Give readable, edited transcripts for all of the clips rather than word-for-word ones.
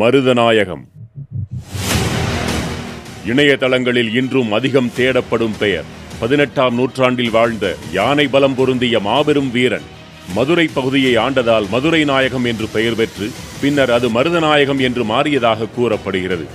மருதநாயகம். இணையதளங்களில் இன்றும் அதிகம் தேடப்படும் பெயர். 18ஆம் நூற்றாண்டில் வாழ்ந்த யானை பலம் பொருந்திய மாபெரும் வீரன். மதுரை பகுதியை ஆண்டதால் மதுரை நாயகம் என்று பெயர் பெற்று பின்னர் அது மருதநாயகம் என்று மாறியதாக கூறப்படுகிறது.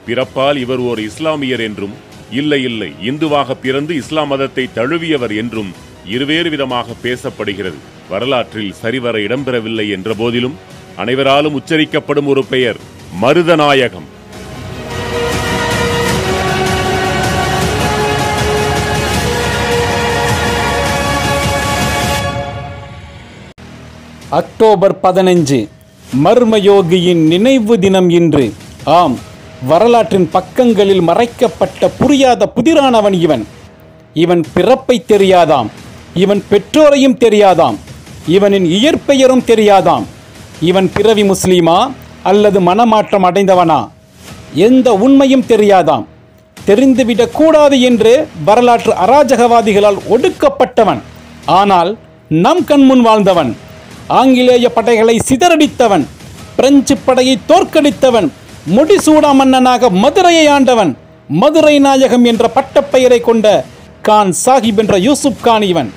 பிறப்பால் இவர் ஓர் இஸ்லாமியர் என்றும், இல்லை இந்துவாக பிறந்து இஸ்லாம் மதத்தை தழுவியவர் என்றும் இருவேறு விதமாக பேசப்படுகிறது. வரலாற்றில் சரிவர இடம்பெறவில்லை என்ற போதிலும் அனைவராலும் உச்சரிக்கப்படும் ஒரு பெயர் மருதநாயகம். அக்டோபர் 15 மர்மயோகியின் நினைவு தினம் இன்று. ஆம், வரலாற்றின் பக்கங்களில் மறைக்கப்பட்ட புரியாத புதிரானவன் இவன். இவன் பிறப்பை தெரியாதாம், இவன் பெற்றோரையும் தெரியாதாம், இவனின் இயற்பெயரும் தெரியாதாம். இவன் பிறவி முஸ்லீமா அல்லது மனமாற்றம் அடைந்தவனா? எந்த உண்மையும் தெரியாதாம். தெரிந்துவிடக் கூடாது என்று வரலாற்று அராஜகவாதிகளால் ஒடுக்கப்பட்டவன். ஆனால் நம் கண்முன் வாழ்ந்தவன். ஆங்கிலேய படைகளை சிதறடித்தவன், பிரெஞ்சு படையை தோற்கடித்தவன், முடிசூடா மன்னனாக மதுரையை ஆண்டவன். மதுரை நாயகம் என்ற பட்டப்பெயரை கொண்ட கான் சாஹிப் என்ற யூசுப் கான் இவன்.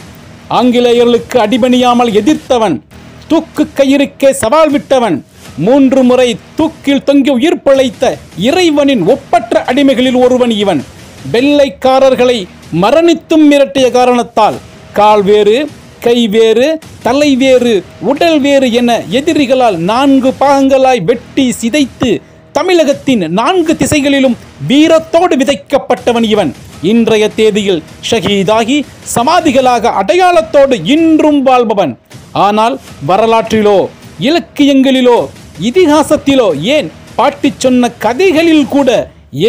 ஆங்கிலேயர்களுக்கு அடிபணியாமல் எதிர்த்தவன், தூக்கு கயிறுக்கே சவால் விட்டவன், 3 முறை தூக்கில் தொங்கி உயிர் பிழைத்த இறைவனின் ஒப்பற்ற அடிமைகளில் ஒருவன் இவன். வெள்ளைக்காரர்களை மரணித்தும் மிரட்டிய காரணத்தால் கால் வேறு, கை வேறு, தலை வேறு, உடல் வேறு என எதிரிகளால் 4 பாகங்களாய் வெட்டி சிதைத்து தமிழகத்தின் 4 திசைகளிலும் வீரத்தோடு விதைக்கப்பட்டவன் இவன். இன்றைய தேதியில் ஷஹீதாகி சமாதிகளாக அடையாளத்தோடு இன்றும் வாழ்பவன். ஆனால் வரலாற்றிலோ, இலக்கியங்களிலோ, இதிகாசத்திலோ, ஏன் பாட்டி சொன்ன கதைகளில் கூட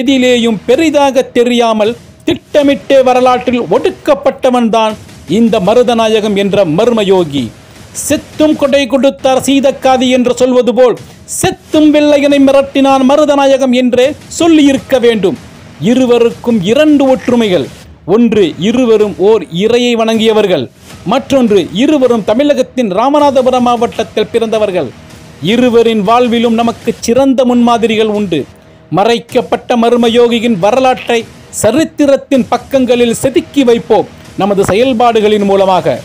எதிலேயும் பெரிதாக தெரியாமல் திட்டமிட்டே வரலாற்றில் ஒடுக்கப்பட்டவன்தான் இந்த மருதநாயகம் என்ற மர்மயோகி. செத்தும் கொடை கொடுத்தார் சீதக்காதி என்று சொல்வது போல் செத்தும் வெள்ளையனை மிரட்டினான் மருதநாயகம் என்றே சொல்லியிருக்க வேண்டும். இருவருக்கும் 2 ஒற்றுமைகள். ஒன்று, இருவரும் ஓர் இறையை வணங்கியவர்கள். மற்றொன்று, இருவரும் தமிழகத்தின் ராமநாதபுரம் மாவட்டத்தில் பிறந்தவர்கள். இருவரின் வாழ்விலும் நமக்கு சிறந்த முன்மாதிரிகள் உண்டு. மறைக்கப்பட்ட மர்மயோகியின் வரலாற்றை சரித்திரத்தின் பக்கங்களில் செதுக்கி வைப்போம் நமது செயல்பாடுகளின் மூலமாக.